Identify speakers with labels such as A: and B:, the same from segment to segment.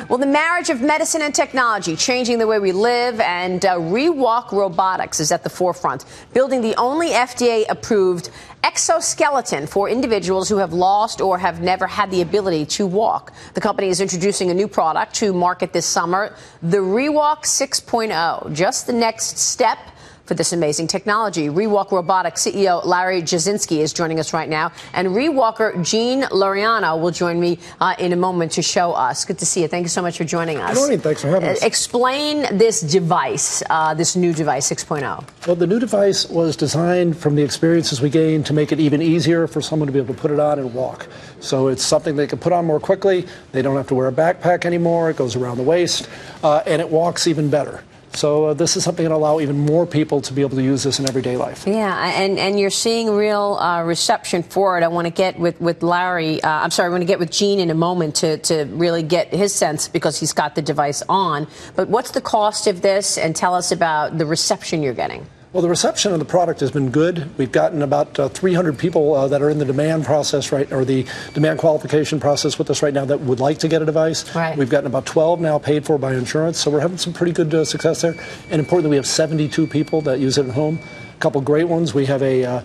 A: Well, the marriage of medicine and technology, changing the way we live, and Rewalk Robotics is at the forefront, building the only FDA-approved exoskeleton for individuals who have lost or have never had the ability to walk. The company is introducing a new product to market this summer, the Rewalk 6.0, just the next step for this amazing technology. Rewalk Robotics CEO Larry Jasinski is joining us right now, and Rewalker Gene Laureano will join me in a moment to show us. Good to see you. Thank you so much for joining us.
B: Good morning. Thanks for having us.
A: Explain this device, this new device, 6.0.
B: Well, the new device was designed from the experiences we gained to make it even easier for someone to be able to put it on and walk. So it's something they can put on more quickly. They don't have to wear a backpack anymore. It goes around the waist, and it walks even better. So this is something that will allow even more people to be able to use this in everyday life.
A: Yeah, and you're seeing real reception for it. I want to get with Larry. I'm sorry, I want to get with Gene in a moment to really get his sense, because he's got the device on. But what's the cost of this? And tell us about the reception you're getting.
B: Well, the reception of the product has been good. We've gotten about 300 people that are in the demand process, or the demand qualification process with us right now that would like to get a device.
A: Right.
B: We've gotten about 12 now paid for by insurance, so we're having some pretty good success there. And importantly, we have 72 people that use it at home. A couple great ones. We have a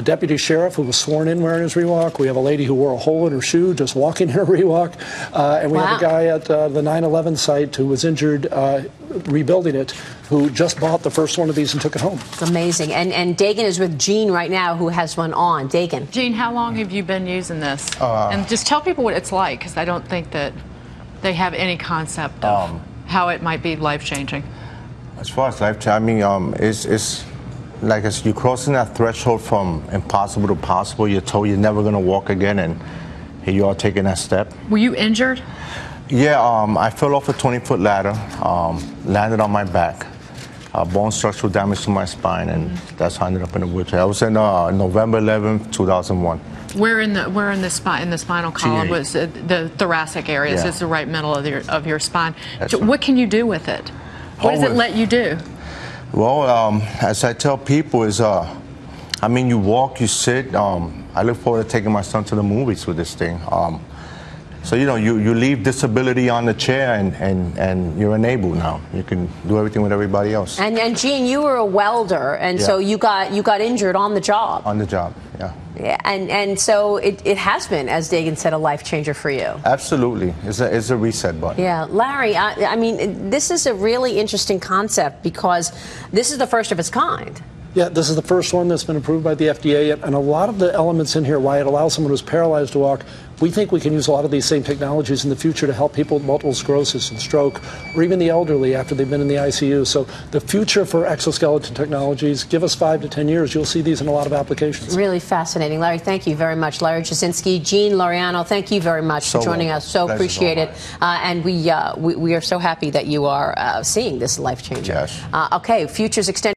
B: deputy sheriff who was sworn in wearing his Rewalk. We have a lady who wore a hole in her shoe just walking in her Rewalk. And we have a guy at the 9/11 site who was injured rebuilding it, who just bought the first one of these and took it home.
A: Amazing. And Dagen is with Gene right now, who has one on. Dagen.
C: Gene, how long have you been using this? And just tell people what it's like, because I don't think that they have any concept of how it might be life-changing.
D: As far as life-changing, I mean, it's like you're crossing that threshold from impossible to possible. You're told you're never going to walk again, and here you are taking that step.
C: Were you injured?
D: Yeah, I fell off a 20-foot ladder, landed on my back, bone structural damage to my spine, and that's how I ended up in a wheelchair. I was in November 11th, 2001.
C: Where in the spinal column was the thoracic areas?
D: Yeah.
C: Is the right middle of your spine.
D: So
C: what can you do with it? What does it let you do?
D: Well, as I tell people, I mean, you walk, you sit. I look forward to taking my son to the movies with this thing. So, you know, you leave disability on the chair, and you're enabled now. You can do everything with everybody else.
A: And Gene, you were a welder, and so you got injured on the job.
D: On the job, yeah.
A: Yeah, and so it has been, as Dagen said, a life changer for you.
D: Absolutely, it's a reset button.
A: Yeah, Larry, I mean, this is a really interesting concept, because this is the first of its kind.
B: Yeah, this is the first one that's been approved by the FDA, and a lot of the elements in here, why it allows someone who's paralyzed to walk, we think we can use a lot of these same technologies in the future to help people with multiple sclerosis and stroke, or even the elderly after they've been in the ICU. So the future for exoskeleton technologies, give us 5 to 10 years, you'll see these in a lot of applications.
A: Really fascinating. Larry, thank you very much. Larry Jasinski, Gene Laureano, thank you very much for joining us. So appreciate it. And we are so happy that you are seeing this life changer.
D: Yes.
A: Okay, Futures Extended.